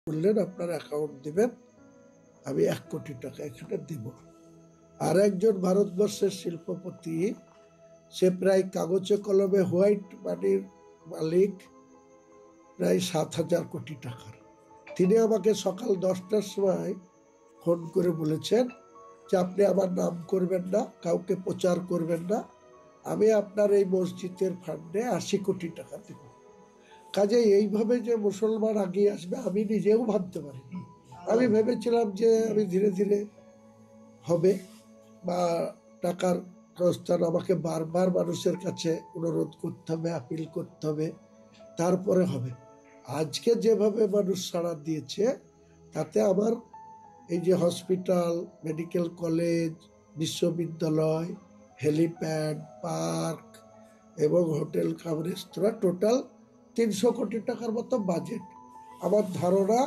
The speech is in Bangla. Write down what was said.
বললেন আপনার অ্যাকাউন্ট দিবেন, আমি 1 কোটি টাকা এখানে দিব। আর একজন ভারতবর্ষের শিল্পপতি, সে প্রায় কাগজে কলমে হোয়াইট মানির মালিক, প্রায় 7,000 কোটি টাকার। তিনি আমাকে সকাল 10টার সময় ফোন করে বলেছেন যে আপনি আমার নাম করবেন না, কাউকে প্রচার করবেন না, আমি আপনার এই মসজিদের ফান্ডে 80 কোটি টাকা দেব। কাজে এইভাবে যে মুসলমান আগিয়ে আসবে আমি নিজেও ভাবতে পারিনি। আমি ভেবেছিলাম যে আমি ধীরে ধীরে হবে, বা টাকার সংস্থান আমাকে বারবার মানুষের কাছে অনুরোধ করতে হবে, আপিল করতে হবে, তারপরে হবে। আজকে যেভাবে মানুষ সাড়া দিয়েছে, তাতে আমার এই যে হসপিটাল, মেডিকেল কলেজ, বিশ্ববিদ্যালয়, হেলিপ্যাড, পার্ক এবং হোটেল কাম রেস্তোরাঁ, টোটাল 300 কোটি টাকার মতো বাজেট। আমার ধারণা